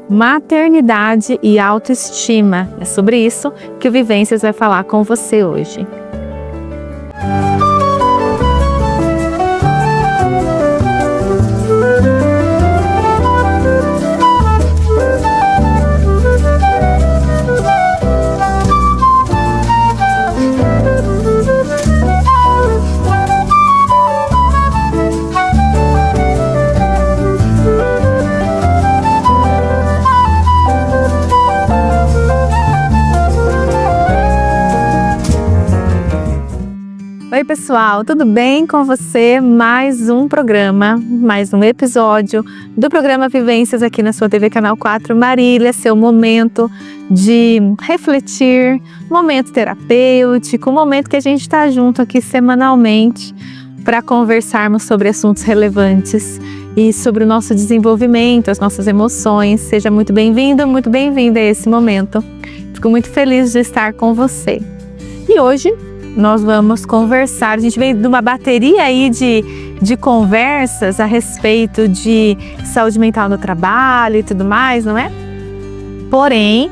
maternidade e autoestima. É sobre isso que o Vivências vai falar com você hoje. Oi pessoal, tudo bem com você? Mais um programa, mais um episódio do programa Vivências aqui na sua TV Canal 4 Marília, seu momento de refletir, momento terapêutico, momento que a gente está junto aqui semanalmente para conversarmos sobre assuntos relevantes e sobre o nosso desenvolvimento, as nossas emoções. Seja muito bem-vindo, muito bem-vinda a esse momento. Fico muito feliz de estar com você. E hoje nós vamos conversar, a gente vem de uma bateria aí de conversas a respeito de saúde mental no trabalho e tudo mais, não é? Porém,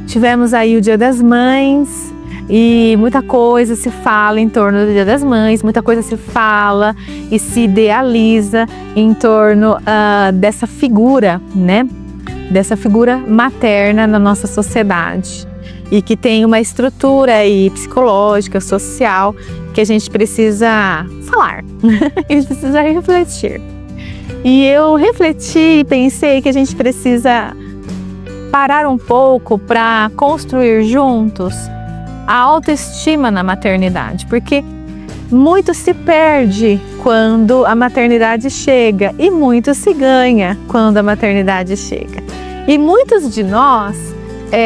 tivemos aí o Dia das Mães e muita coisa se fala em torno do Dia das Mães, muita coisa se fala e se idealiza em torno dessa figura, né? Dessa figura materna na nossa sociedade. E que tem uma estrutura aí psicológica, social, que a gente precisa falar, a gente precisa refletir. E eu refleti e pensei que a gente precisa parar um pouco para construir juntos a autoestima na maternidade, porque muito se perde quando a maternidade chega e muito se ganha quando a maternidade chega. E muitos de nós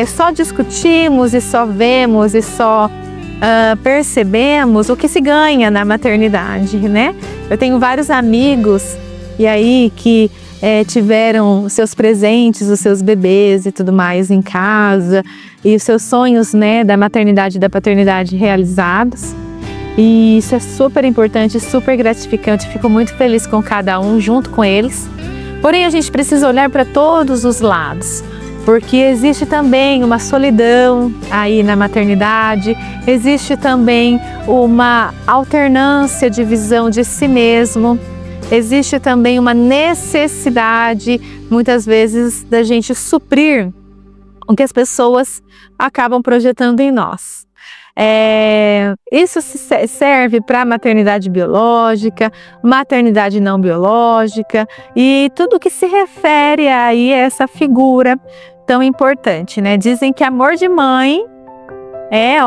só discutimos e só vemos e só percebemos o que se ganha na maternidade, né? Eu tenho vários amigos e aí que tiveram os seus presentes, os seus bebês e tudo mais em casa e os seus sonhos, né, da maternidade e da paternidade realizados. E isso é super importante, super gratificante. Fico muito feliz com cada um junto com eles. Porém, a gente precisa olhar para todos os lados. Porque existe também uma solidão aí na maternidade, existe também uma alternância de visão de si mesmo, existe também uma necessidade, muitas vezes, da gente suprir o que as pessoas acabam projetando em nós. Isso serve para maternidade biológica, maternidade não biológica e tudo que se refere aí a essa figura tão importante, né? Dizem que amor de mãe é,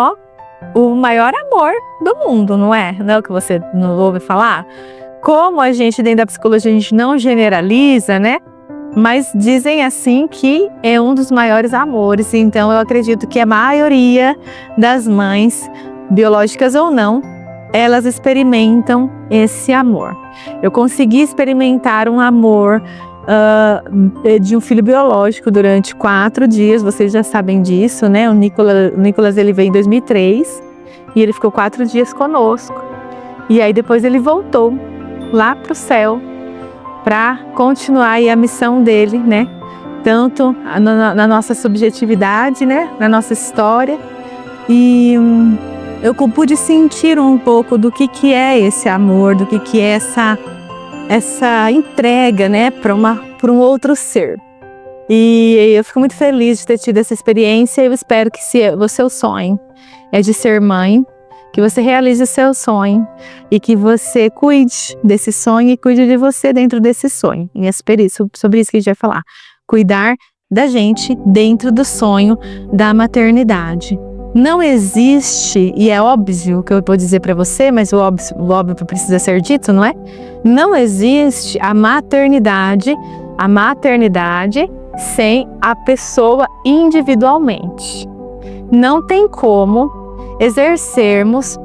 o maior amor do mundo, não é? Não é o que você não ouve falar? Como a gente, dentro da psicologia, a gente não generaliza, né? Mas dizem assim que é um dos maiores amores. Então eu acredito que a maioria das mães, biológicas ou não, elas experimentam esse amor. Eu consegui experimentar um amor de um filho biológico durante 4 dias, vocês já sabem disso, né? O Nicolas ele veio em 2003 e ele ficou 4 dias conosco. E aí depois ele voltou lá para o céu para continuar aí a missão dele, né? Tanto na nossa subjetividade, né? Na nossa história. E eu pude sentir um pouco do que é esse amor, do que é essa entrega, né, para um outro ser. E eu fico muito feliz de ter tido essa experiência. Eu espero que se o seu sonho é de ser mãe, que você realize o seu sonho e que você cuide desse sonho e cuide de você dentro desse sonho. E é sobre isso que a gente vai falar. Cuidar da gente dentro do sonho da maternidade. Não existe, e é óbvio que eu vou dizer para você, mas o óbvio precisa ser dito, não é? Não existe a maternidade sem a pessoa individualmente. Não tem como exercermos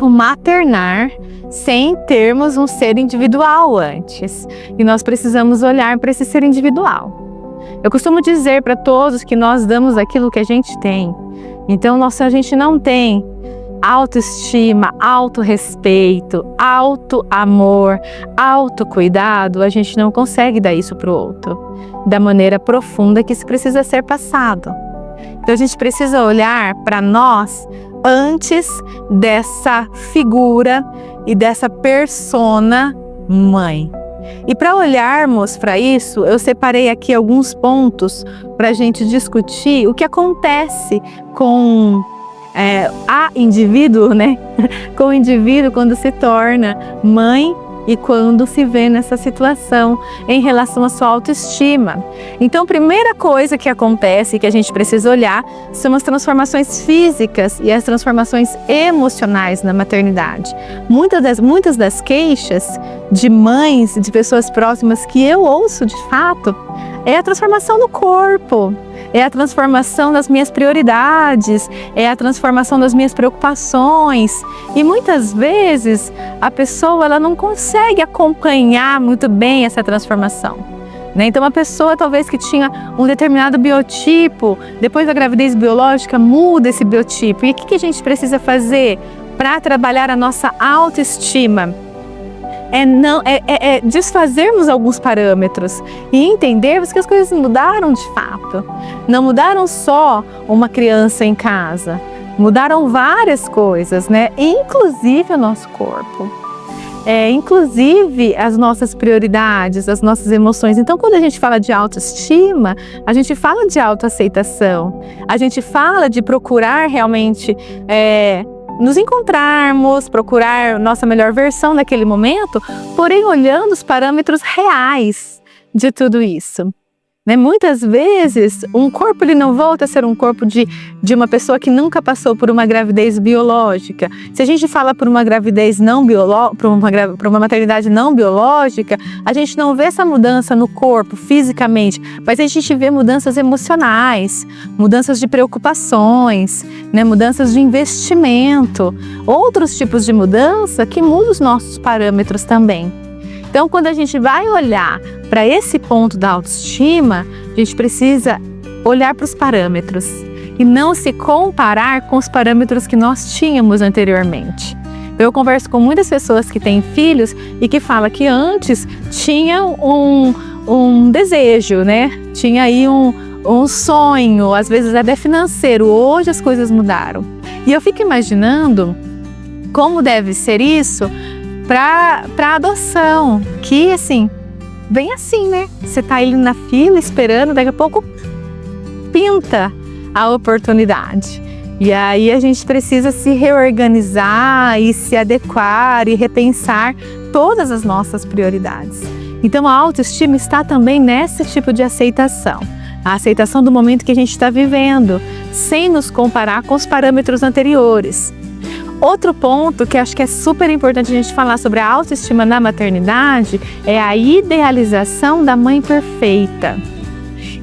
o maternar sem termos um ser individual antes. E nós precisamos olhar para esse ser individual. Eu costumo dizer para todos que nós damos aquilo que a gente tem. Então, a gente não tem autoestima, autorrespeito, auto-amor, autocuidado, a gente não consegue dar isso para o outro da maneira profunda que isso precisa ser passado. Então a gente precisa olhar para nós antes dessa figura e dessa persona mãe. E para olharmos para isso, eu separei aqui alguns pontos para a gente discutir o que acontece com a indivíduo, né? Com o indivíduo quando se torna mãe e quando se vê nessa situação em relação à sua autoestima. Então, a primeira coisa que acontece e que a gente precisa olhar são as transformações físicas e as transformações emocionais na maternidade. Muitas das queixas de mães, de pessoas próximas que eu ouço de fato, é a transformação no corpo, é a transformação das minhas prioridades, é a transformação das minhas preocupações. E muitas vezes a pessoa ela não consegue acompanhar muito bem essa transformação, né? Então uma pessoa talvez que tinha um determinado biotipo, depois da gravidez biológica muda esse biotipo. E o que a gente precisa fazer para trabalhar a nossa autoestima? É desfazermos alguns parâmetros e entendermos que as coisas mudaram de fato. Não mudaram só uma criança em casa, mudaram várias coisas, né? Inclusive o nosso corpo, inclusive as nossas prioridades, as nossas emoções. Então, quando a gente fala de autoestima, a gente fala de autoaceitação, a gente fala de procurar realmente nos encontrarmos, procurar nossa melhor versão naquele momento, porém olhando os parâmetros reais de tudo isso. Né? Muitas vezes, um corpo ele não volta a ser um corpo de uma pessoa que nunca passou por uma gravidez biológica. Se a gente fala por uma gravidez não biológica, por uma maternidade não biológica, a gente não vê essa mudança no corpo, fisicamente, mas a gente vê mudanças emocionais, mudanças de preocupações, né? Mudanças de investimento, outros tipos de mudança que mudam os nossos parâmetros também. Então, quando a gente vai olhar para esse ponto da autoestima, a gente precisa olhar para os parâmetros e não se comparar com os parâmetros que nós tínhamos anteriormente. Então, eu converso com muitas pessoas que têm filhos e que falam que antes tinha um desejo, né? Tinha aí um sonho, às vezes até financeiro. Hoje as coisas mudaram. E eu fico imaginando como deve ser isso para adoção, que assim, vem assim, né? Você tá ali na fila esperando, daqui a pouco pinta a oportunidade. E aí a gente precisa se reorganizar e se adequar e repensar todas as nossas prioridades. Então a autoestima está também nesse tipo de aceitação. A aceitação do momento que a gente está vivendo, sem nos comparar com os parâmetros anteriores. Outro ponto que acho que é super importante a gente falar sobre a autoestima na maternidade é a idealização da mãe perfeita.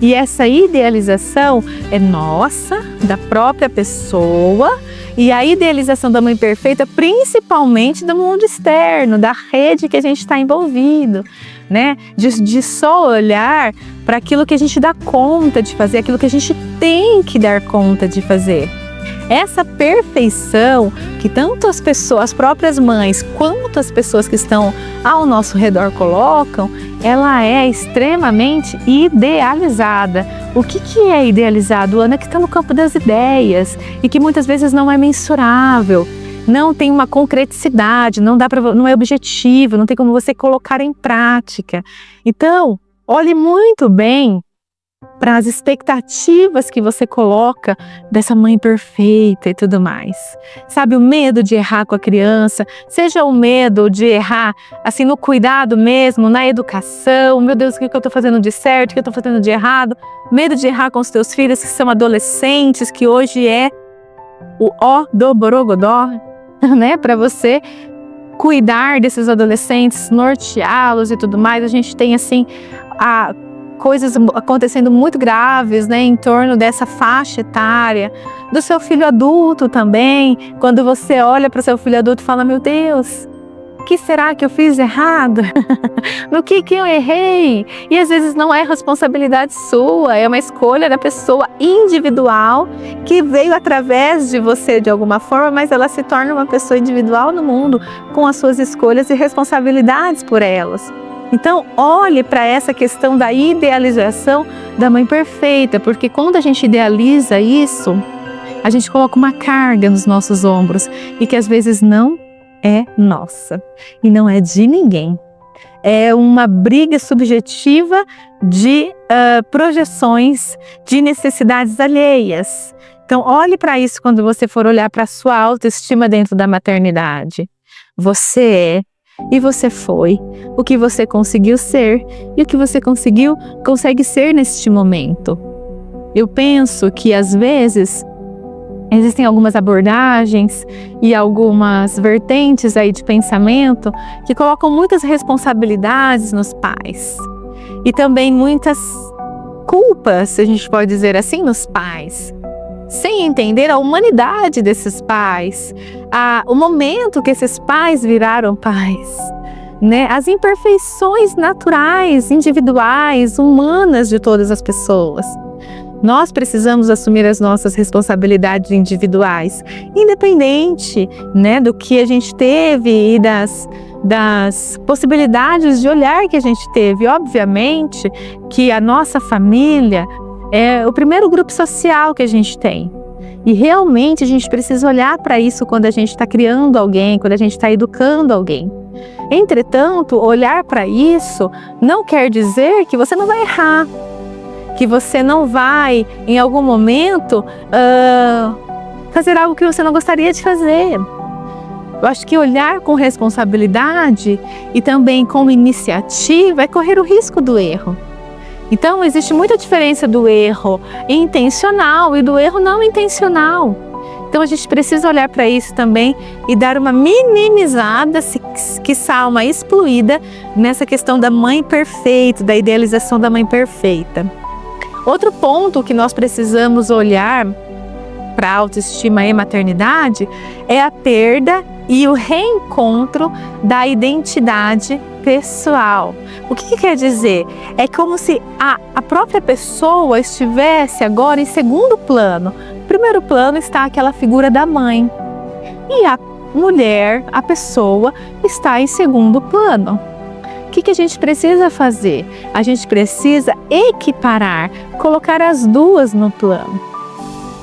E essa idealização é nossa, da própria pessoa, e a idealização da mãe perfeita principalmente do mundo externo, da rede que a gente está envolvido, né? De só olhar para aquilo que a gente dá conta de fazer, aquilo que a gente tem que dar conta de fazer. Essa perfeição que tanto as pessoas, as próprias mães, quanto as pessoas que estão ao nosso redor colocam, ela é extremamente idealizada. O que é idealizado, Ana? Que está no campo das ideias e que muitas vezes não é mensurável, não tem uma concreticidade, não é objetivo, não tem como você colocar em prática. Então, olhe muito bem para as expectativas que você coloca dessa mãe perfeita e tudo mais. Sabe, o medo de errar com a criança, seja o medo de errar assim no cuidado mesmo, na educação, meu Deus, o que eu estou fazendo de certo, o que eu estou fazendo de errado, medo de errar com os teus filhos que são adolescentes, que hoje é o ó do borogodó, né, para você cuidar desses adolescentes, norteá-los e tudo mais. A gente tem assim coisas acontecendo muito graves, né, em torno dessa faixa etária, do seu filho adulto também. Quando você olha para o seu filho adulto e fala, meu Deus, que será que eu fiz errado? No que eu errei? E às vezes não é responsabilidade sua, é uma escolha da pessoa individual que veio através de você de alguma forma, mas ela se torna uma pessoa individual no mundo com as suas escolhas e responsabilidades por elas. Então, olhe para essa questão da idealização da mãe perfeita, porque quando a gente idealiza isso, a gente coloca uma carga nos nossos ombros e que às vezes não é nossa e não é de ninguém. É uma briga subjetiva de projeções de necessidades alheias. Então, olhe para isso quando você for olhar para a sua autoestima dentro da maternidade. Você é e você foi o que você conseguiu ser e o que você consegue ser neste momento. Eu penso que às vezes existem algumas abordagens e algumas vertentes aí de pensamento que colocam muitas responsabilidades nos pais e também muitas culpas, se a gente pode dizer assim, nos pais, sem entender a humanidade desses pais, o momento que esses pais viraram pais, né? As imperfeições naturais, individuais, humanas de todas as pessoas. Nós precisamos assumir as nossas responsabilidades individuais, independente, né, do que a gente teve e das possibilidades de olhar que a gente teve. Obviamente que a nossa família é o primeiro grupo social que a gente tem. E realmente a gente precisa olhar para isso quando a gente está criando alguém, quando a gente está educando alguém. Entretanto, olhar para isso não quer dizer que você não vai errar, que você não vai, em algum momento, fazer algo que você não gostaria de fazer. Eu acho que olhar com responsabilidade e também com iniciativa é correr o risco do erro. Então, existe muita diferença do erro intencional e do erro não intencional. Então, a gente precisa olhar para isso também e dar uma minimizada, quiçá uma excluída, nessa questão da mãe perfeita, da idealização da mãe perfeita. Outro ponto que nós precisamos olhar para a autoestima e maternidade é a perda e o reencontro da identidade pessoal. O que quer dizer? É como se a própria pessoa estivesse agora em segundo plano. No primeiro plano está aquela figura da mãe e a mulher, a pessoa, está em segundo plano. O que a gente precisa fazer? A gente precisa equiparar, colocar as duas no plano.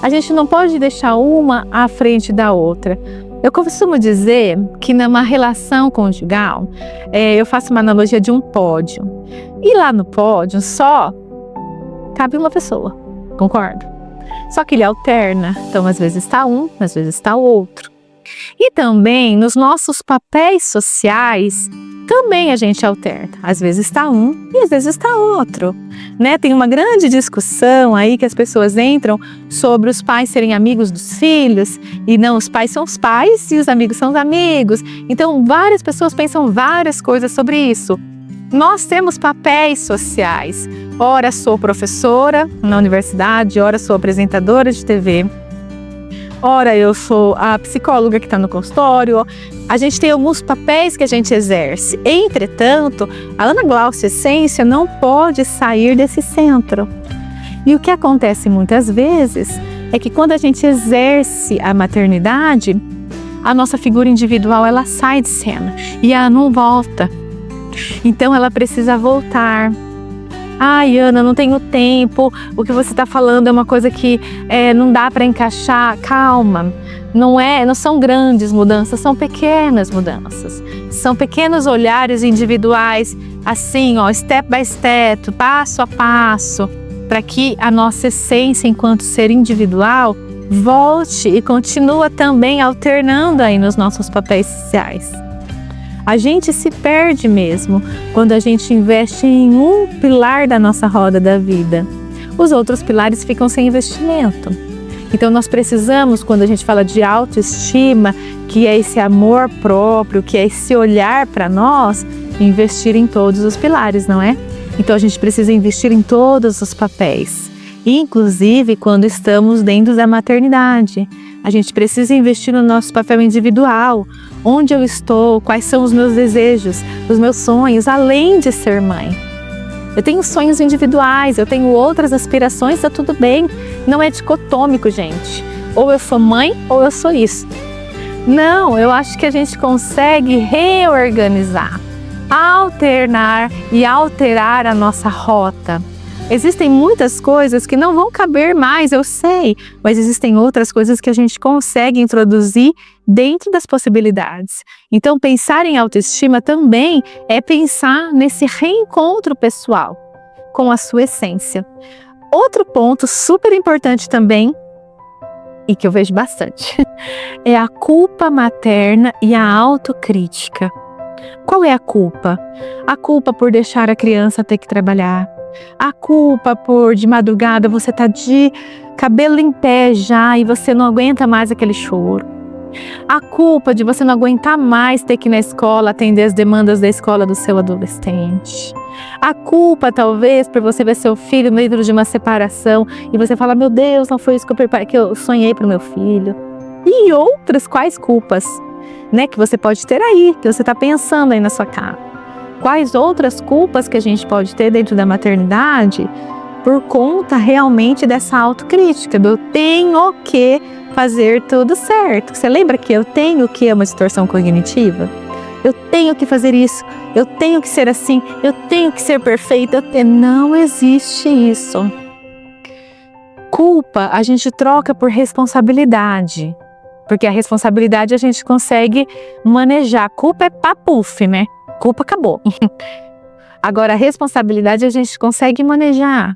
A gente não pode deixar uma à frente da outra. Eu costumo dizer que numa relação conjugal, eu faço uma analogia de um pódio. E lá no pódio só cabe uma pessoa, concorda? Só que ele alterna, então às vezes está um, às vezes está o outro. E também nos nossos papéis sociais, também a gente alterna. Às vezes está um e às vezes está outro, né? Tem uma grande discussão aí que as pessoas entram sobre os pais serem amigos dos filhos e não, os pais são os pais e os amigos são os amigos. Então, várias pessoas pensam várias coisas sobre isso. Nós temos papéis sociais. Ora sou professora na universidade, ora sou apresentadora de TV. Ora, eu sou a psicóloga que está no consultório. A gente tem alguns papéis que a gente exerce. Entretanto, a Ana Glaucia Essência não pode sair desse centro. E o que acontece muitas vezes é que quando a gente exerce a maternidade, a nossa figura individual ela sai de cena e ela não volta. Então ela precisa voltar. Ai, Ana, não tenho tempo, o que você está falando é uma coisa que não dá para encaixar. Calma, não são grandes mudanças, são pequenas mudanças. São pequenos olhares individuais, assim, step by step, passo a passo, para que a nossa essência enquanto ser individual volte e continua também alternando aí nos nossos papéis sociais. A gente se perde mesmo quando a gente investe em um pilar da nossa roda da vida. Os outros pilares ficam sem investimento. Então nós precisamos, quando a gente fala de autoestima, que é esse amor próprio, que é esse olhar para nós, investir em todos os pilares, não é? Então a gente precisa investir em todos os papéis, inclusive quando estamos dentro da maternidade. A gente precisa investir no nosso papel individual. Onde eu estou, quais são os meus desejos, os meus sonhos, além de ser mãe. Eu tenho sonhos individuais, eu tenho outras aspirações, tá tudo bem. Não é dicotômico, gente. Ou eu sou mãe ou eu sou isso. Não, eu acho que a gente consegue reorganizar, alternar e alterar a nossa rota. Existem muitas coisas que não vão caber mais, eu sei, mas existem outras coisas que a gente consegue introduzir dentro das possibilidades. Então, pensar em autoestima também é pensar nesse reencontro pessoal com a sua essência. Outro ponto super importante também, e que eu vejo bastante, é a culpa materna e a autocrítica. Qual é a culpa? A culpa por deixar a criança ter que trabalhar. A culpa por de madrugada você tá de cabelo em pé já e você não aguenta mais aquele choro. A culpa de você não aguentar mais ter que ir na escola atender as demandas da escola do seu adolescente. A culpa talvez por você ver seu filho no meio de uma separação e você fala, meu Deus, não foi isso que eu sonhei para o meu filho. E outras quais culpas, né, que você pode ter aí, que você está pensando aí na sua casa. Quais outras culpas que a gente pode ter dentro da maternidade por conta realmente dessa autocrítica, do eu tenho que fazer tudo certo. Você lembra que eu tenho que é uma distorção cognitiva? Eu tenho que fazer isso, eu tenho que ser assim, eu tenho que ser perfeita. Não existe isso. Culpa a gente troca por responsabilidade, porque a responsabilidade a gente consegue manejar. Culpa é papuf, né? Culpa acabou. Agora, a responsabilidade a gente consegue manejar.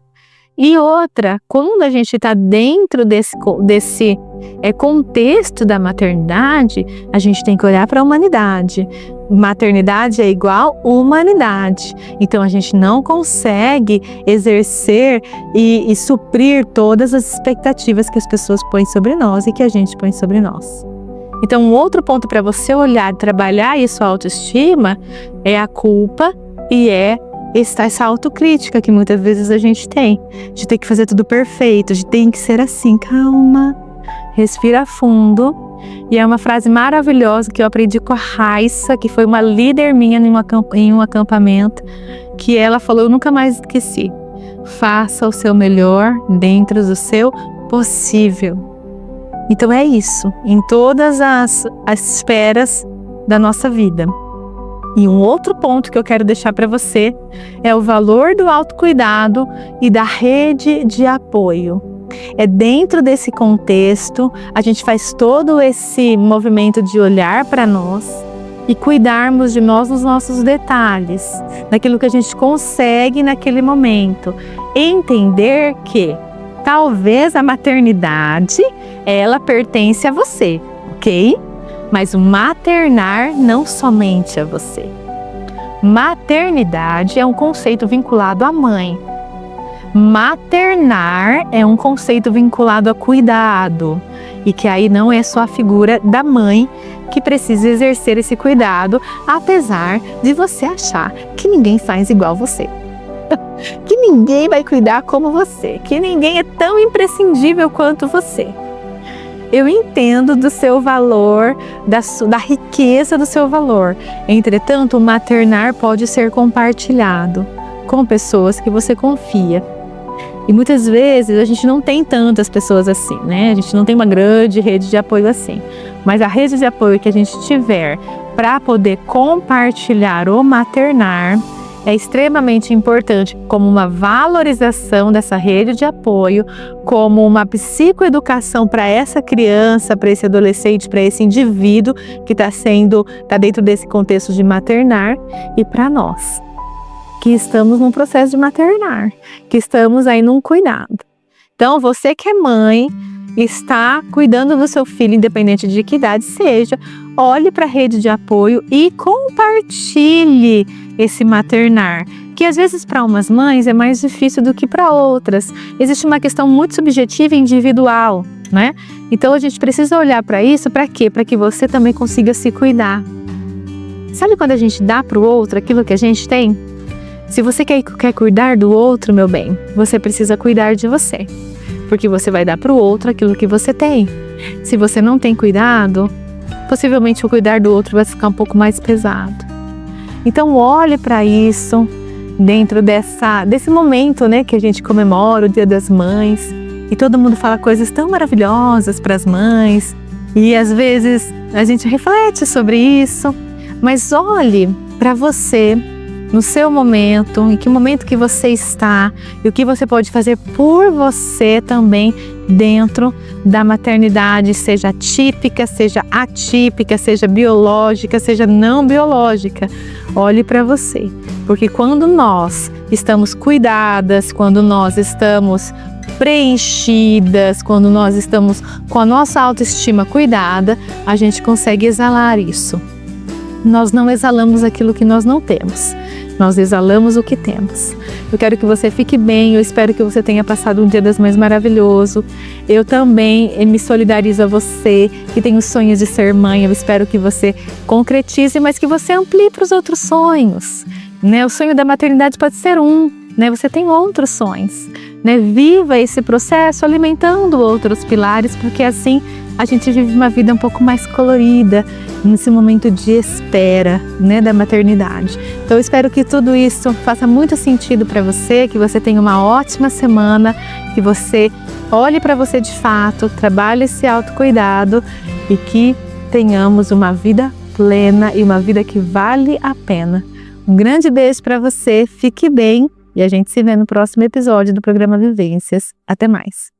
E outra, quando a gente está dentro desse contexto da maternidade, a gente tem que olhar para a humanidade. Maternidade é igual humanidade. Então, a gente não consegue exercer e suprir todas as expectativas que as pessoas põem sobre nós e que a gente põe sobre nós. Então, um outro ponto para você olhar e trabalhar isso, a autoestima, é a culpa e essa autocrítica que muitas vezes a gente tem, de ter que fazer tudo perfeito, de ter que ser assim. Calma, respira fundo. E é uma frase maravilhosa que eu aprendi com a Raissa, que foi uma líder minha em um acampamento, que ela falou, eu nunca mais esqueci. Faça o seu melhor dentro do seu possível. Então é isso, em todas as esferas da nossa vida. E um outro ponto que eu quero deixar para você é o valor do autocuidado e da rede de apoio. É dentro desse contexto, a gente faz todo esse movimento de olhar para nós e cuidarmos de nós nos nossos detalhes, naquilo que a gente consegue naquele momento. Entender que talvez a maternidade, ela pertence a você, ok? Mas o maternar não somente a você. Maternidade é um conceito vinculado à mãe. Maternar é um conceito vinculado a cuidado. E que aí não é só a figura da mãe que precisa exercer esse cuidado, apesar de você achar que ninguém faz igual você. Que ninguém vai cuidar como você, que ninguém é tão imprescindível quanto você. Eu entendo do seu valor, da riqueza do seu valor. Entretanto, o maternar pode ser compartilhado com pessoas que você confia. E muitas vezes a gente não tem tantas pessoas assim, né? A gente não tem uma grande rede de apoio assim. Mas a rede de apoio que a gente tiver para poder compartilhar ou maternar é extremamente importante, como uma valorização dessa rede de apoio, como uma psicoeducação para essa criança, para esse adolescente, para esse indivíduo que está dentro desse contexto de maternar, e para nós, que estamos num processo de maternar, que estamos aí num cuidado. Então, você que é mãe, está cuidando do seu filho, independente de que idade seja, olhe para a rede de apoio e compartilhe esse maternar, que às vezes para umas mães é mais difícil do que para outras. Existe uma questão muito subjetiva e individual, né? Então a gente precisa olhar para isso, para quê? Para que você também consiga se cuidar. Sabe quando a gente dá para o outro aquilo que a gente tem? Se você quer cuidar do outro, meu bem, você precisa cuidar de você. Porque você vai dar para o outro aquilo que você tem. Se você não tem cuidado, possivelmente o cuidar do outro vai ficar um pouco mais pesado. Então olhe para isso dentro desse momento, né, que a gente comemora o Dia das Mães e todo mundo fala coisas tão maravilhosas para as mães e às vezes a gente reflete sobre isso, mas olhe para você no seu momento, em que momento que você está e o que você pode fazer por você também dentro da maternidade, seja típica, seja atípica, seja biológica, seja não biológica. Olhe para você, porque quando nós estamos cuidadas, quando nós estamos preenchidas, quando nós estamos com a nossa autoestima cuidada, a gente consegue exalar isso. Nós não exalamos aquilo que nós não temos. Nós exalamos o que temos. Eu quero que você fique bem, eu espero que você tenha passado um Dia das Mães maravilhoso. Eu também me solidarizo a você que tem os sonhos de ser mãe. Eu espero que você concretize, mas que você amplie para os outros sonhos, né? O sonho da maternidade pode ser né? Você tem outros sonhos, né? Viva esse processo alimentando outros pilares, porque assim a gente vive uma vida um pouco mais colorida nesse momento de espera, né, da maternidade. Então eu espero que tudo isso faça muito sentido para você, que você tenha uma ótima semana, que você olhe para você de fato, trabalhe esse autocuidado e que tenhamos uma vida plena e uma vida que vale a pena. Um grande beijo para você, fique bem e a gente se vê no próximo episódio do programa Vivências. Até mais!